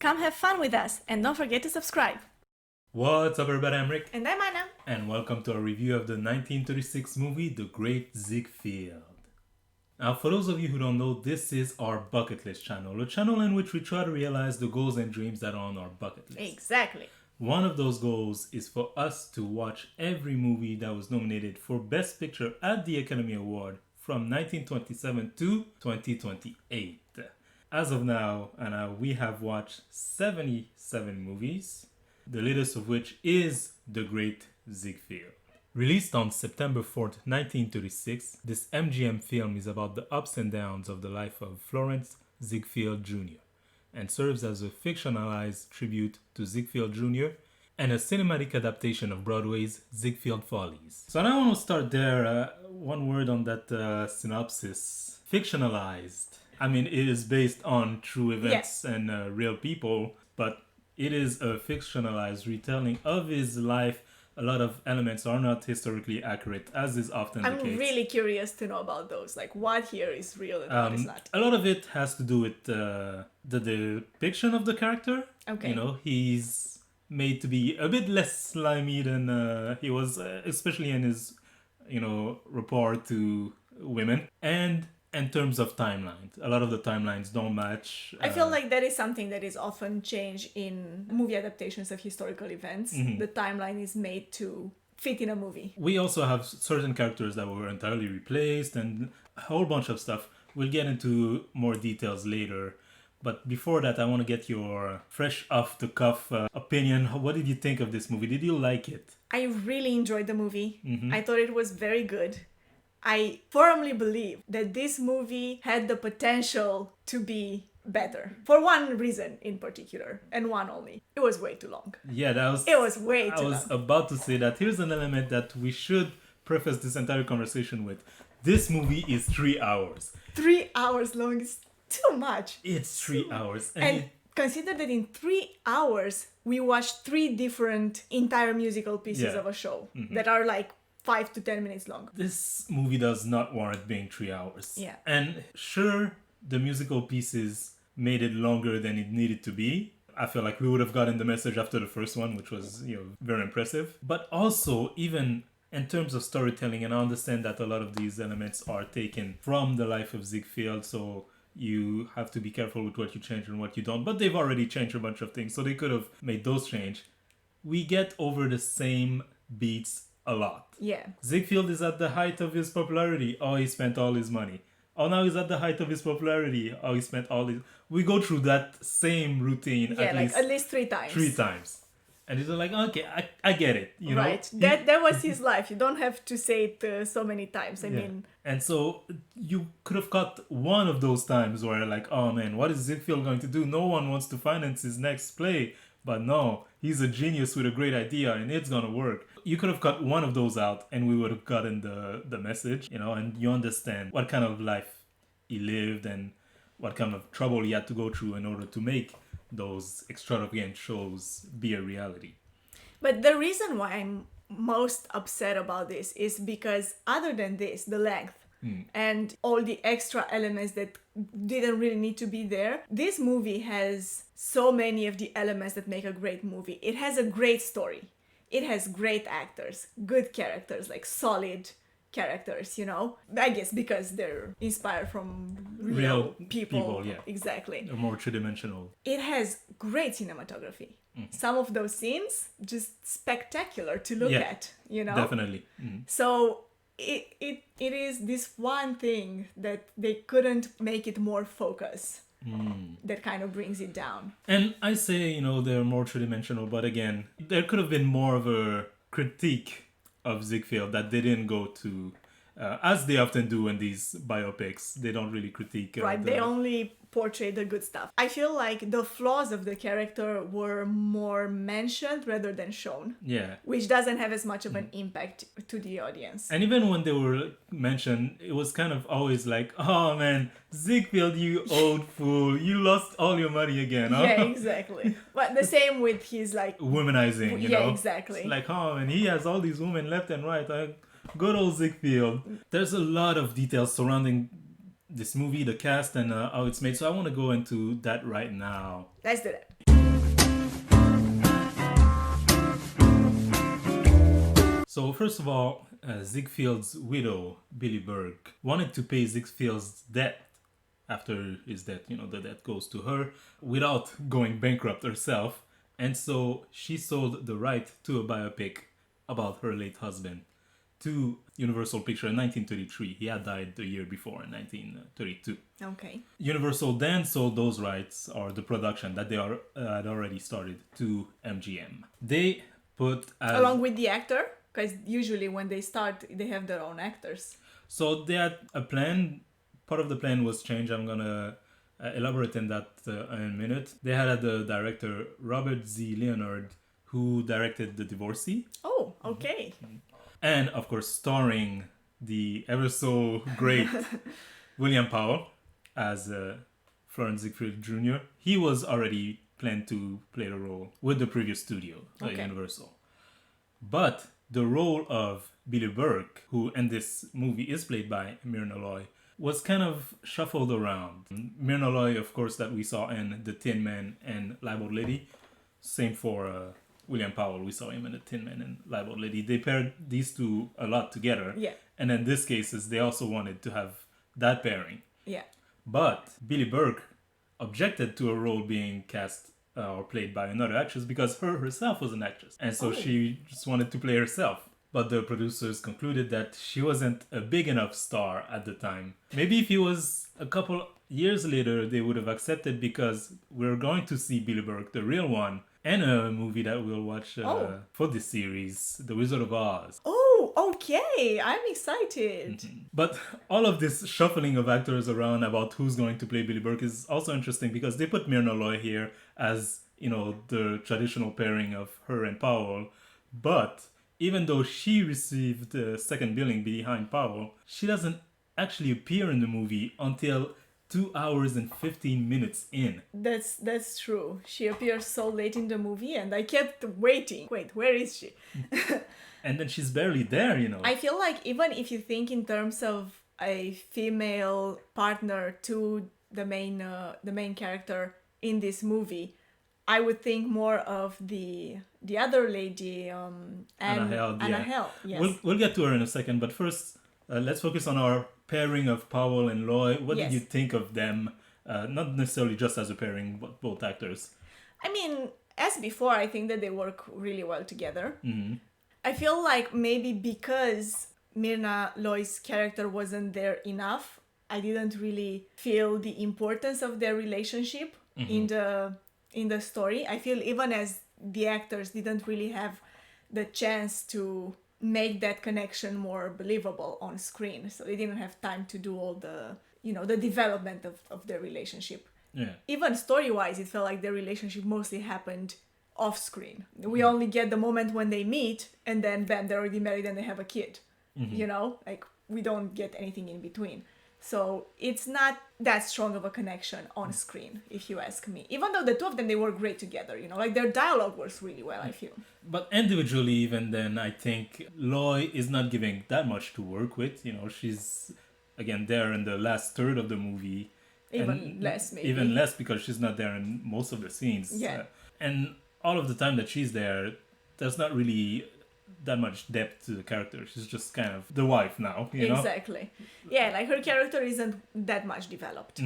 come have fun with us and don't forget to subscribe. What's up everybody, I'm Rick. And I'm Anna. And welcome to a review of the 1936 movie, The Great Ziegfeld. Now for those of you who don't know, this is our bucket list channel. A channel in which we try to realize the goals and dreams that are on our bucket list. Exactly. One of those goals is for us to watch every movie that was nominated for Best Picture at the Academy Award from 1927 to 2028. As of now, Anna, we have watched 77 movies, the latest of which is The Great Ziegfeld. Released on September 4th, 1936, this MGM film is about the ups and downs of the life of Florenz Ziegfeld Jr. and serves as a fictionalized tribute to Ziegfeld Jr. and a cinematic adaptation of Broadway's Ziegfeld Follies. So now I want to start there. One word on that synopsis. Fictionalized. I mean, it is based on true events and real people, but it is a fictionalized retelling of his life. A lot of elements are not historically accurate, as is often the case. I'm really curious to know about those. Like, what here is real and what is not. A lot of it has to do with the depiction of the character. Okay. You know, he's made to be a bit less slimy than he was, especially in his, rapport to women. And in terms of timelines, a lot of the timelines don't match. I feel like that is something that is often changed in movie adaptations of historical events. Mm-hmm. The timeline is made to fit in a movie. We also have certain characters that were entirely replaced and a whole bunch of stuff. We'll get into more details later. But before that, I want to get your fresh off the cuff opinion. What did you think of this movie? Did you like it? I really enjoyed the movie. Mm-hmm. I thought it was very good. I firmly believe that this movie had the potential to be better. For one reason in particular, and one only. It was way too long. Yeah, It was way too long. I was about to say that. Here's an element that we should preface this entire conversation with. This movie is 3 hours. 3 hours long is too much. It's 3 hours. And consider that in 3 hours, we watched 3 different entire musical pieces of a show that are like 5 to 10 minutes long. This movie does not warrant being 3 hours. Yeah. And sure, the musical pieces made it longer than it needed to be. I feel like we would have gotten the message after the first one, which was, very impressive. But also, even in terms of storytelling, and I understand that a lot of these elements are taken from the life of Ziegfeld, so you have to be careful with what you change and what you don't. But they've already changed a bunch of things, so they could have made those change. We get over the same beats a lot. Yeah. Ziegfeld is at the height of his popularity. Oh, he spent all his money. Oh, now he's at the height of his popularity. Oh, he spent all his... We go through that same routine at least 3 times. 3 times. And it's like, okay, I get it. Right. That was his life. You don't have to say it so many times. I mean... And so you could have cut one of those times where like, oh man, what is Ziegfeld going to do? No one wants to finance his next play. But no, he's a genius with a great idea and it's gonna work. You could have cut one of those out and we would have gotten the message, and you understand what kind of life he lived and what kind of trouble he had to go through in order to make those extravagant shows be a reality. But the reason why I'm most upset about this is because other than this, the length, and all the extra elements that didn't really need to be there. This movie has so many of the elements that make a great movie. It has a great story. It has great actors, good characters, like solid characters, I guess because they're inspired from real people. Yeah. Exactly. They're more two-dimensional. It has great cinematography. Some of those scenes, just spectacular to look at, Definitely. So it is this one thing that they couldn't make it more focused. That kind of brings it down. And I say, they're more three-dimensional, but again, there could have been more of a critique of Ziegfeld that they didn't go to, as they often do in these biopics. They don't really critique. Right, they only portray the good stuff. I feel like the flaws of the character were more mentioned rather than shown. Yeah. Which doesn't have as much of an impact to the audience. And even when they were mentioned, it was kind of always like, oh man, Ziegfeld, you old fool, you lost all your money again, huh? Yeah, exactly. But the same with his womanizing, you know? Yeah, exactly. It's like, oh, and he has all these women left and right. Good old Ziegfeld. There's a lot of details surrounding this movie, the cast, and how it's made. So I want to go into that right now. Let's do that. So first of all, Ziegfeld's widow, Billie Burke, wanted to pay Ziegfeld's debt after his death. The debt goes to her without going bankrupt herself. And so she sold the right to a biopic about her late husband to Universal Pictures in 1933. He had died the year before in 1932. Okay. Universal then sold those rights, or the production that they had already started, to MGM. They put along with the actor, because usually when they start, they have their own actors. So they had a plan. Part of the plan was changed. I'm gonna elaborate on that in a minute. They had the director Robert Z. Leonard, who directed The Divorcee. Oh, okay. And of course, starring the ever so great William Powell as Florenz Ziegfeld Jr. He was already planned to play the role with the previous studio, Universal. But the role of Billie Burke, who in this movie is played by Myrna Loy, was kind of shuffled around. Myrna Loy, of course, that we saw in The Tin Man and Libel Lady. Same for William Powell. We saw him in The Tin Man and Libel Lady. They paired these two a lot together. Yeah. And in this cases, they also wanted to have that pairing. Yeah. But Billie Burke objected to her role being cast or played by another actress because herself was an actress. And so she just wanted to play herself. But the producers concluded that she wasn't a big enough star at the time. Maybe if it was a couple years later, they would have accepted, because we're going to see Billie Burke, the real one, and a movie that we'll watch for this series, The Wizard of Oz. Oh, okay. I'm excited. Mm-hmm. But all of this shuffling of actors around about who's going to play Billie Burke is also interesting, because they put Myrna Loy here as, the traditional pairing of her and Powell. But even though she received second billing behind Powell, she doesn't actually appear in the movie until 2 hours and 15 minutes in. That's true. She appears so late in the movie, and I kept waiting. Wait, where is she? And then she's barely there, I feel like even if you think in terms of a female partner to the main character in this movie, I would think more of the other lady, Anna Held. Yes. We'll get to her in a second, but first, let's focus on our pairing of Powell and Loy. What did you think of them? Not necessarily just as a pairing, but both actors. I mean, as before, I think that they work really well together. Mm-hmm. I feel like maybe because Myrna Loy's character wasn't there enough, I didn't really feel the importance of their relationship in the story. I feel even as the actors didn't really have the chance to make that connection more believable on screen. So they didn't have time to do all the, the development of their relationship. Yeah. Even story-wise, it felt like their relationship mostly happened off screen. We only get the moment when they meet, and then bam, they're already married and they have a kid. Like we don't get anything in between. So it's not that strong of a connection on screen, if you ask me. Even though the two of them, they work great together, like their dialogue works really well, I feel. But individually, even then, I think Loy is not giving that much to work with. She's, again, there in the last third of the movie. Even less, maybe. Even less, because she's not there in most of the scenes. Yeah. And all of the time that she's there, there's not really that much depth to the character. She's just kind of the wife now, Exactly. Yeah, like her character isn't that much developed.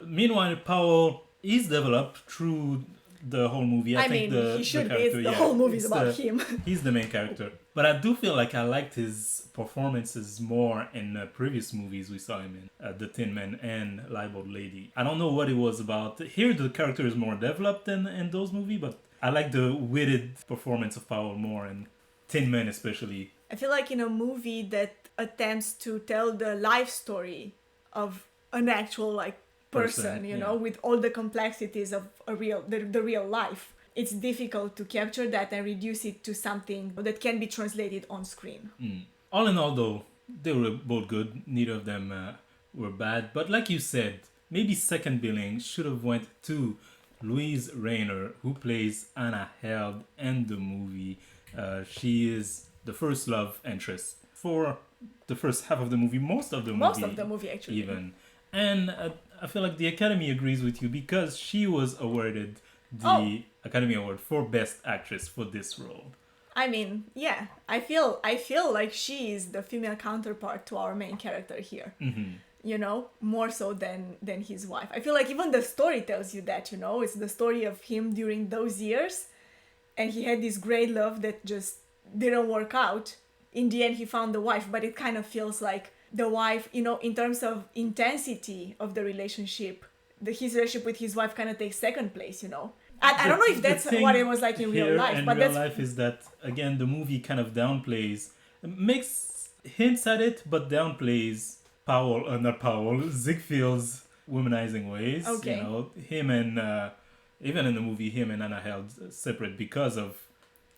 Meanwhile, Powell is developed through the whole movie. I think he should be. The whole movie is about him. He's the main character. But I do feel like I liked his performances more in previous movies we saw him in. The Tin Man and Libel Lady. I don't know what it was about. Here the character is more developed than in those movies, but I like the witted performance of Powell more, and Tin Man especially. I feel like in a movie that attempts to tell the life story of an actual person, with all the complexities of the real life, it's difficult to capture that and reduce it to something that can be translated on screen. All in all, though, they were both good. Neither of them were bad. But like you said, maybe second billing should have went to Louise Rayner, who plays Anna Held in the movie. She is the first love interest for the first half of the movie, most of the movie actually. Even. And I feel like the Academy agrees with you, because she was awarded the Academy Award for Best Actress for this role. I mean, yeah, I feel like she is the female counterpart to our main character here. You know, more so than his wife. I feel like even the story tells you that, you know, it's the story of him during those years, and he had this great love that just didn't work out. In the end, he found the wife, but it kind of feels like the wife, you know, in terms of intensity of the relationship, his relationship with his wife kind of takes second place, you know. I don't know if that's what it was like in real life, in but real that's life is that again the movie kind of downplays, makes hints at it, but downplays not Powell, Ziegfeld's womanizing ways. Okay. You know, him and even in the movie, him and Anna held separate because of,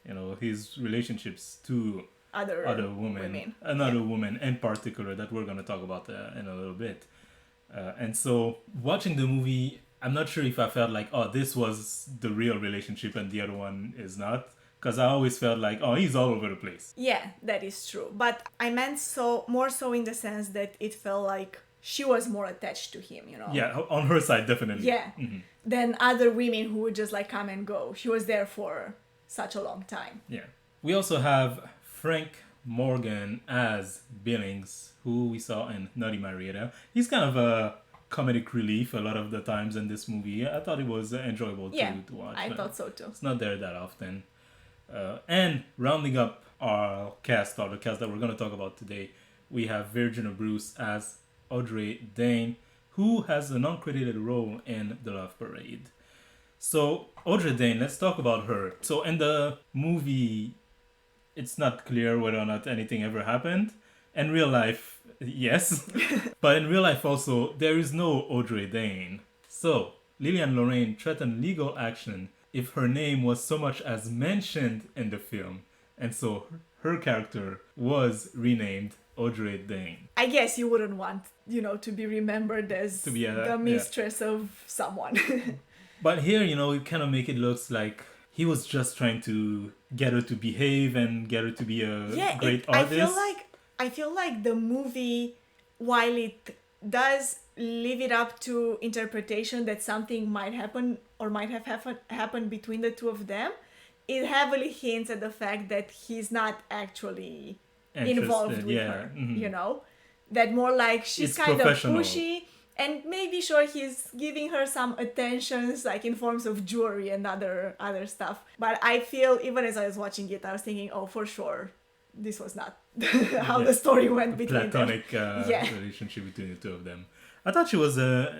you know, his relationships to other women. Another woman in particular that we're gonna talk about in a little bit. And so watching the movie, I'm not sure if I felt like, oh, this was the real relationship and the other one is not. Because I always felt like, oh, he's all over the place. Yeah, that is true. But I meant more so in the sense that it felt like she was more attached to him, you know? Yeah, on her side, definitely. Yeah. Than other women who would just like come and go. She was there for such a long time. Yeah. We also have Frank Morgan as Billings, who we saw in Naughty Marietta. He's kind of a comedic relief a lot of the times in this movie. I thought it was enjoyable to watch. I thought so too. It's not there that often. And rounding up our cast, or the cast that we're going to talk about today, we have Virginia Bruce as Audrey Dane, who has an uncredited role in The Love Parade. So, Audrey Dane, let's talk about her. So, in the movie, it's not clear whether or not anything ever happened. In real life, yes. But in real life also, there is no Audrey Dane. So, Lillian Lorraine threatened legal action if her name was so much as mentioned in the film. And so her character was renamed Audrey Dane. I guess you wouldn't want, you know, to be remembered as the mistress of someone. But here, you know, it kind of make it looks like he was just trying to get her to behave and get her to be a great artist. I feel like the movie, while it does leave it up to interpretation that something might happen or might have happened between the two of them, it heavily hints at the fact that he's not actually involved with her, you know? That more like she's kind of pushy, and maybe sure he's giving her some attentions like in forms of jewelry and other stuff. But I feel even as I was watching it, I was thinking, oh, for sure, this was not how the story went between platonic them. Relationship between the two of them. I thought she was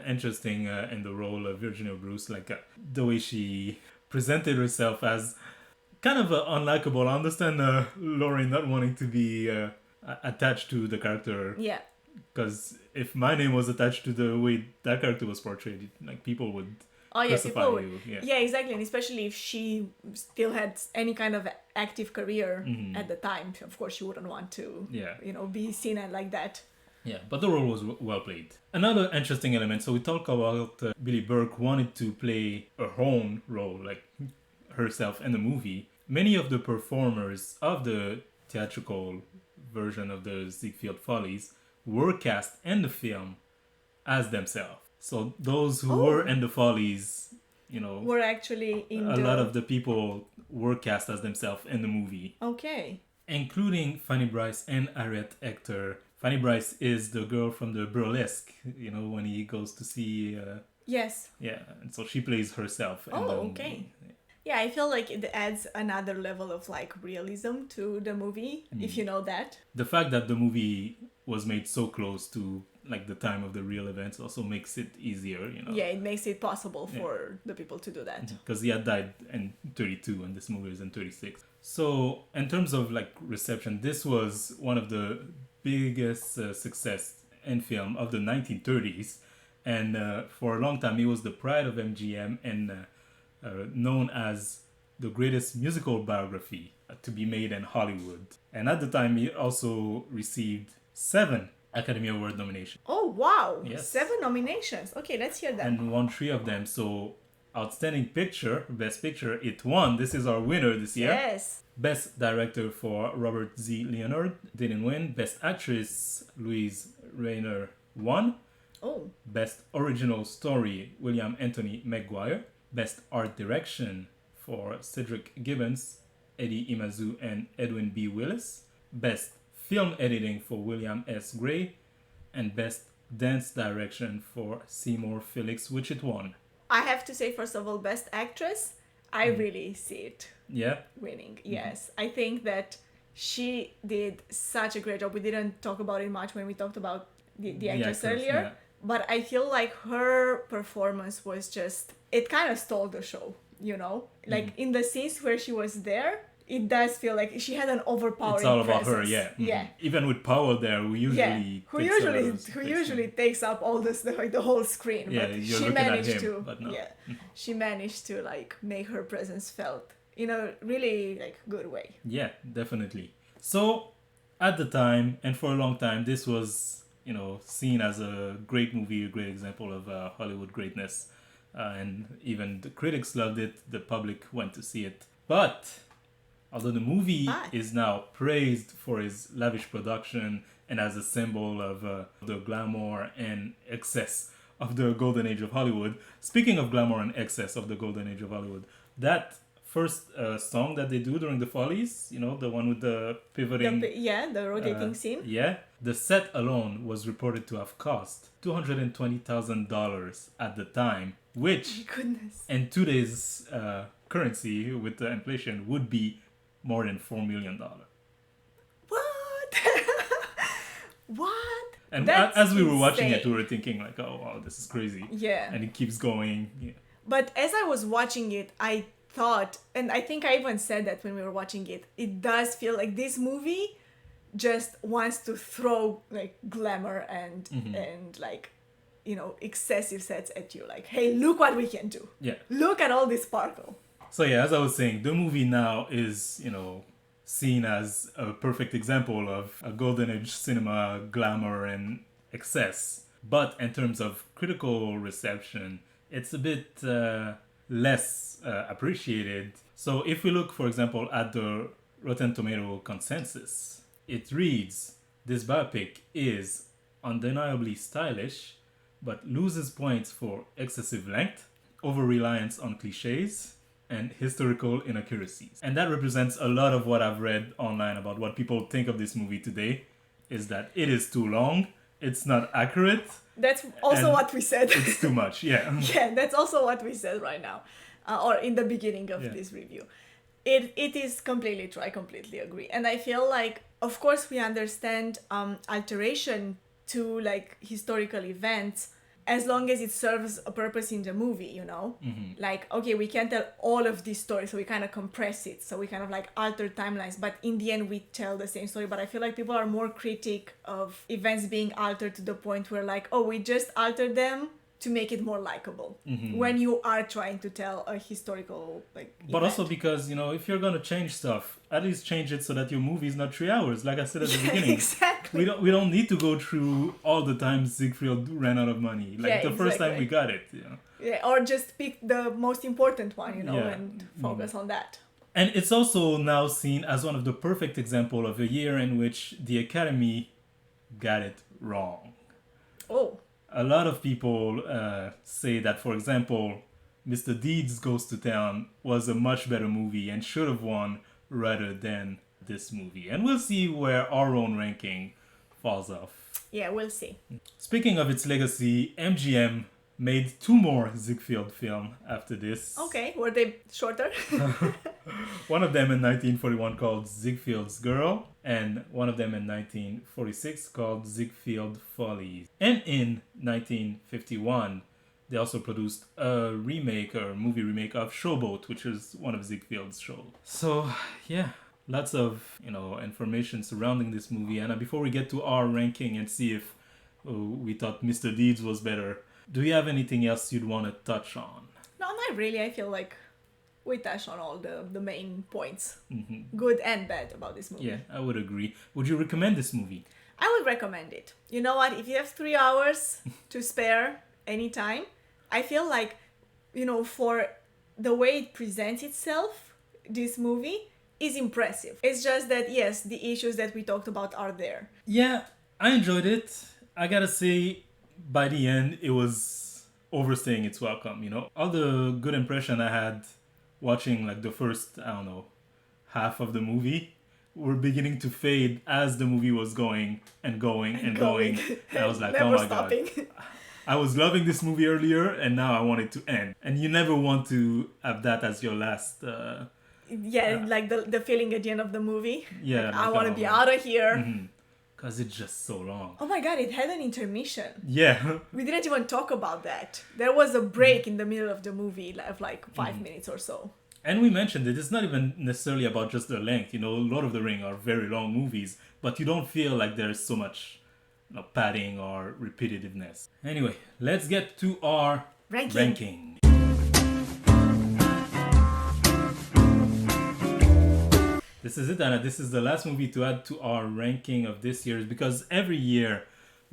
interesting in the role of Virginia Bruce, like the way she presented herself as kind of unlikable. I understand Lauren not wanting to be attached to the character. Yeah. Because if my name was attached to the way that character was portrayed, like people would crucify you. Yeah, exactly. And especially if she still had any kind of active career at the time, of course she wouldn't want to, you know, be seen like that. Yeah, but the role was well played. Another interesting element, so we talk about Billy Burke wanted to play her own role, like herself in the movie. Many of the performers of the theatrical version of the Ziegfeld Follies were cast in the film as themselves. So those who were in the Follies, you know, were actually in a lot of the people were cast as themselves in the movie. Okay. Including Fanny Bryce and Harriet Hector. Fanny Bryce is the girl from the burlesque, you know, when he goes to see... yes. Yeah, and so she plays herself in the movie. Yeah, I feel like it adds another level of like realism to the movie, if you know that. The fact that the movie was made so close to like the time of the real events also makes it easier, you know. Yeah, it makes it possible for the people to do that. Because he had died in 32 and this movie is in 36. So in terms of like reception, this was one of the biggest success in film of the 1930s. And for a long time, it was the pride of MGM and known as the greatest musical biography to be made in Hollywood. And at the time, he also received 7 Academy Award nominations. Oh, wow. Yes. 7 nominations. Okay, let's hear that. And won 3 of them. So, Outstanding Picture, Best Picture, it won. This is our winner this year. Yes. Best Director for Robert Z. Leonard didn't win. Best Actress, Louise Rayner won. Oh. Best Original Story, William Anthony McGuire. Best Art Direction for Cedric Gibbons Eddie Imazu and Edwin B. Willis, Best Film Editing for William S. Gray, and Best Dance Direction for Seymour Felix, which it won. I have to say, first of all, Best Actress, I really see it Yeah? winning. Yes, I think that she did such a great job. We didn't talk about it much when we talked about the actress earlier, yeah. but I feel like her performance was just, it kind of stole the show, you know? Like in the scenes where she was there, it does feel like she had an overpowering It's all about presence. her, yeah. Yeah. Even with Powell there, who usually Who takes usually takes up all this, like the whole screen. Yeah, but you're she looking at managed him, to, but no. yeah, she managed to like make her presence felt in a really like good way. Yeah, definitely. So, at the time, and for a long time, this was, seen as a great movie, a great example of Hollywood greatness. And even the critics loved it, the public went to see it. But, although the movie is now praised for its lavish production and as a symbol of the glamour and excess of the golden age of Hollywood, speaking of glamour and excess of the golden age of Hollywood, that first song that they do during the Follies, the one with the pivoting... The rotating scene. Yeah. The set alone was reported to have cost $220,000 at the time, which, My goodness. in today's currency with the inflation, would be more than $4 million. What? What? And That's as we were watching it, insane. we were thinking like, oh, wow, this is crazy. Yeah. And it keeps going. Yeah. But as I was watching it, I thought, and I think I even said that when we were watching it, it does feel like this movie just wants to throw like glamour and like, excessive sets at you. Like, hey, look what we can do. Yeah. Look at all this sparkle. So yeah, as I was saying, the movie now is, seen as a perfect example of a golden age cinema glamour and excess. But in terms of critical reception, it's a bit less appreciated. So if we look, for example, at the Rotten Tomato consensus, it reads, this biopic is undeniably stylish, but loses points for excessive length, over-reliance on cliches, and historical inaccuracies. And that represents a lot of what I've read online about what people think of this movie today, is that it is too long, it's not accurate. That's also and what we said. It's too much, yeah. Yeah, that's also what we said right now, or in the beginning of this review. It is completely true. I completely agree. And I feel like, of course, we understand alteration to like historical events as long as it serves a purpose in the movie, Like, okay, we can't tell all of this story, so we kind of compress it. So we kind of like alter timelines, but in the end we tell the same story. But I feel like people are more critic of events being altered to the point where like, oh, we just altered them to make it more likable when you are trying to tell a historical like But event. also because, if you're going to change stuff, at least change it so that your movie is not 3 hours, like I said at the beginning. Exactly. We don't need to go through all the times Ziegfeld ran out of money. Like the first time we got it, Yeah, or just pick the most important one, and focus on that. And it's also now seen as one of the perfect example of a year in which the Academy got it wrong. Oh. A lot of people say that, for example, Mr. Deeds Goes to Town was a much better movie and should have won rather than this movie. And we'll see where our own ranking falls off. Yeah, we'll see. Speaking of its legacy, MGM made 2 more Ziegfeld films after this. Okay, were they shorter? One of them in 1941 called Ziegfeld's Girl, and one of them in 1946 called Ziegfeld Follies. And in 1951, they also produced a movie remake of Showboat, which is one of Ziegfeld's shows. So, yeah, lots of, information surrounding this movie. And before we get to our ranking and see if we thought Mr. Deeds was better, do you have anything else you'd want to touch on? No, not really. I feel like we touched on all the main points, good and bad, about this movie. Yeah, I would agree. Would you recommend this movie? I would recommend it. You know what? If you have 3 hours to spare anytime, I feel like, for the way it presents itself, this movie is impressive. It's just that, yes, the issues that we talked about are there. Yeah, I enjoyed it. I gotta say, by the end, it was overstaying its welcome, All the good impression I had watching, like, the first, half of the movie were beginning to fade as the movie was going and going and going. And I was like, oh my stopping. God. I was loving this movie earlier and now I want it to end. And you never want to have that as your last... like the feeling at the end of the movie. Yeah. Like, I want to be out of here. Because it's just so long. Oh my God, it had an intermission. Yeah. We didn't even talk about that. There was a break in the middle of the movie of like 5 minutes or so. And we mentioned it, it's not even necessarily about just the length. You know, Lord of the Ring are very long movies, but you don't feel like there's so much padding or repetitiveness. Anyway, let's get to our ranking. This is it, Anna. This is the last movie to add to our ranking of this year, because every year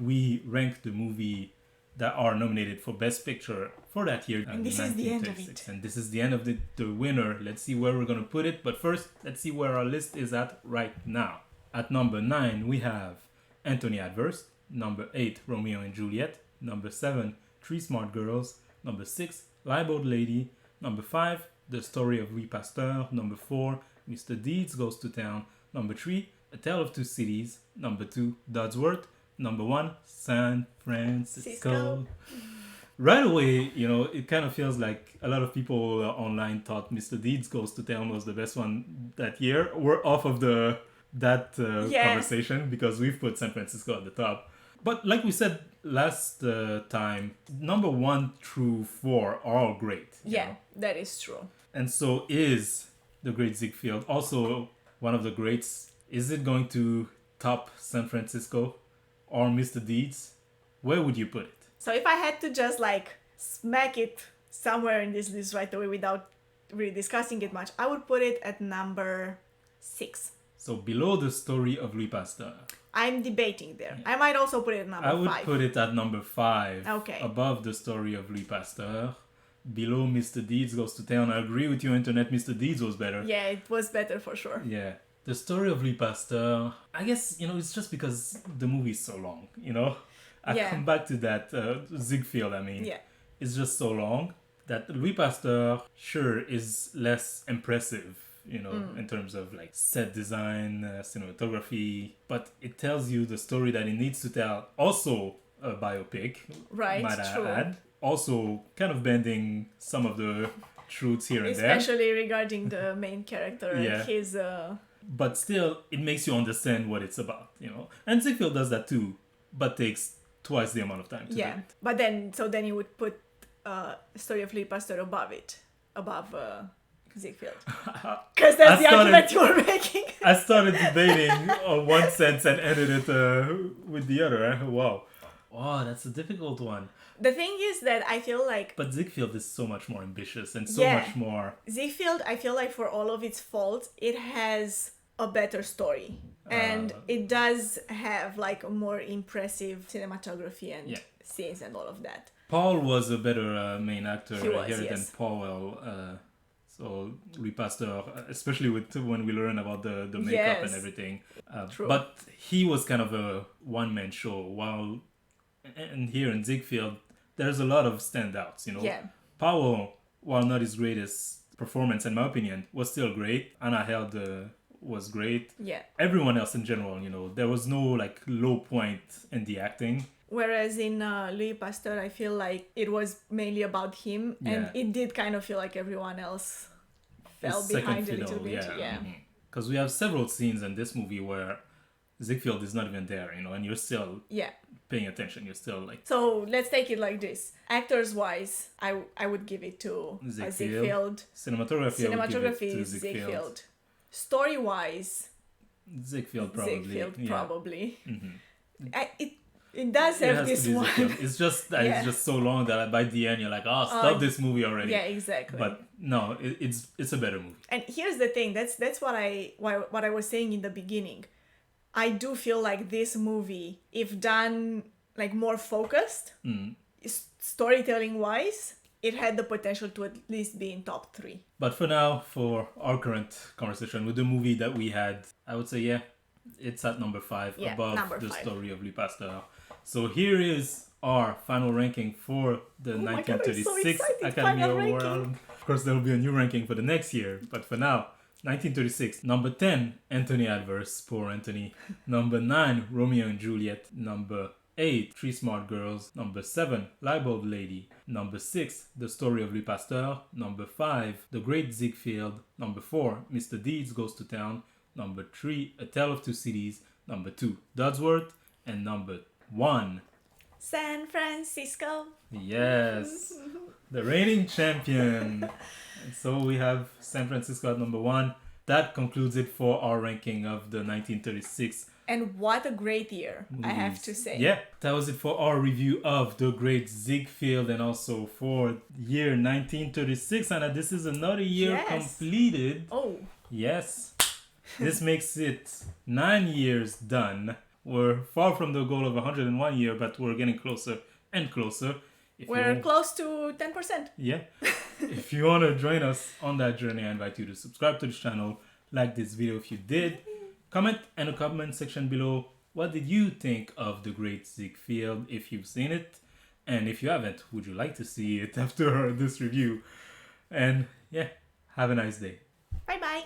we rank the movie that are nominated for Best Picture for that year. And this is the end of it. And this is the end of the winner. Let's see where we're going to put it. But first, let's see where our list is at right now. At number 9, we have Anthony Adverse. Number 8, Romeo and Juliet. Number 7, Three Smart Girls. Number 6, Libeled Lady. Number 5, The Story of Louis Pasteur. Number 4, Mr. Deeds Goes to Town. Number 3, A Tale of Two Cities. Number 2, Dodsworth. Number 1, San Francisco. Right away, you know, it kind of feels like a lot of people online thought Mr. Deeds Goes to Town was the best one that year. We're off of that conversation because we've put San Francisco at the top. But like we said last time, number 1 through 4 are all great. Yeah, know? That is true. And so is The Great Ziegfeld also one of the greats. Is it going to top San Francisco or Mr. Deeds? Where would you put it? So if I had to just like smack it somewhere in this list right away without really discussing it much, I would put it at number 6. So below The Story of Louis Pasteur. I'm debating there. I might also put it at number 5. I would put it at number 5. Okay. Above The Story of Louis Pasteur. Below Mr. Deeds Goes to Town. I agree with you, Internet. Mr. Deeds was better. Yeah, it was better for sure. Yeah. The Story of Louis Pasteur, I guess, you know, it's just because the movie is so long, you know? I come back to that, Ziegfeld, I mean. Yeah. It's just so long that Louis Pasteur, sure, is less impressive, you know, in terms of like set design, cinematography, but it tells you the story that it needs to tell. Also a biopic, right? Might True. I add. Also kind of bending some of the truths here and there. Especially regarding the main character and his... But still, it makes you understand what it's about, you know. And Ziegfeld does that too, but takes twice the amount of time to do it. But then you would put Story of Louis Pasteur above Ziegfeld. Because that's the argument you were making. I started debating on one sense and ended it with the other. Wow. Oh, that's a difficult one. The thing is that I feel like... But Ziegfeld is so much more ambitious and so much more... Ziegfeld, I feel like for all of its faults, it has a better story. And it does have like a more impressive cinematography and scenes and all of that. Paul was a better main actor here than Powell. So Louis Pasteur, especially when we learn about the makeup and everything. True. But he was kind of a one-man show. And here in Ziegfeld, there's a lot of standouts, you know. Yeah. Powell, while not his greatest performance, in my opinion, was still great. Anna Held was great. Yeah. Everyone else in general, you know, there was no like low point in the acting. Whereas in Louis Pasteur, I feel like it was mainly about him, and it did kind of feel like everyone else fell behind a little bit. Yeah. Because we have several scenes in this movie where Ziegfeld is not even there, you know, and you're still paying attention. You're still like... So let's take it like this. Actors-wise, I would give it to Ziegfeld. Cinematography is Ziegfeld. Story-wise... Ziegfeld probably. Mm-hmm. It does have this one. It's just so long that by the end you're like, stop this movie already. Yeah, exactly. But no, it's a better movie. And here's the thing. That's what I was saying in the beginning. I do feel like this movie, if done like more focused, storytelling wise, it had the potential to at least be in top 3. But for now, for our current conversation with the movie that we had, I would say it's at number 5 above The Story of Louis Pasteur. So here is our final ranking for the 1936 Academy Award. Of course, there will be a new ranking for the next year, but for now, 1936, number 10, Anthony Adverse, poor Anthony. Number 9, Romeo and Juliet. Number 8, Three Smart Girls. Number 7, Light Bulb Lady. Number 6, The Story of Louis Pasteur. Number 5, The Great Ziegfeld. Number 4, Mr. Deeds Goes to Town. Number 3, A Tale of Two Cities. Number 2, Dodsworth. And number 1, San Francisco. yes, the reigning champion. And so we have San Francisco at number 1. That concludes it for our ranking of the 1936 And what a great year, I have movies. to say. Yeah, that was it for our review of The Great Ziegfeld and also for year 1936. And this is another year Yes. completed. Oh, Yes, this makes it 9 years done. We're far from the goal of 101 year, but we're getting closer and closer. If you we're want- close to 10%. Yeah. If you want to join us on that journey, I invite you to subscribe to this channel, like this video if you did, comment in the comment section below what did you think of The Great Ziegfeld if you've seen it, and if you haven't, would you like to see it after this review? And yeah, have a nice day. Bye bye.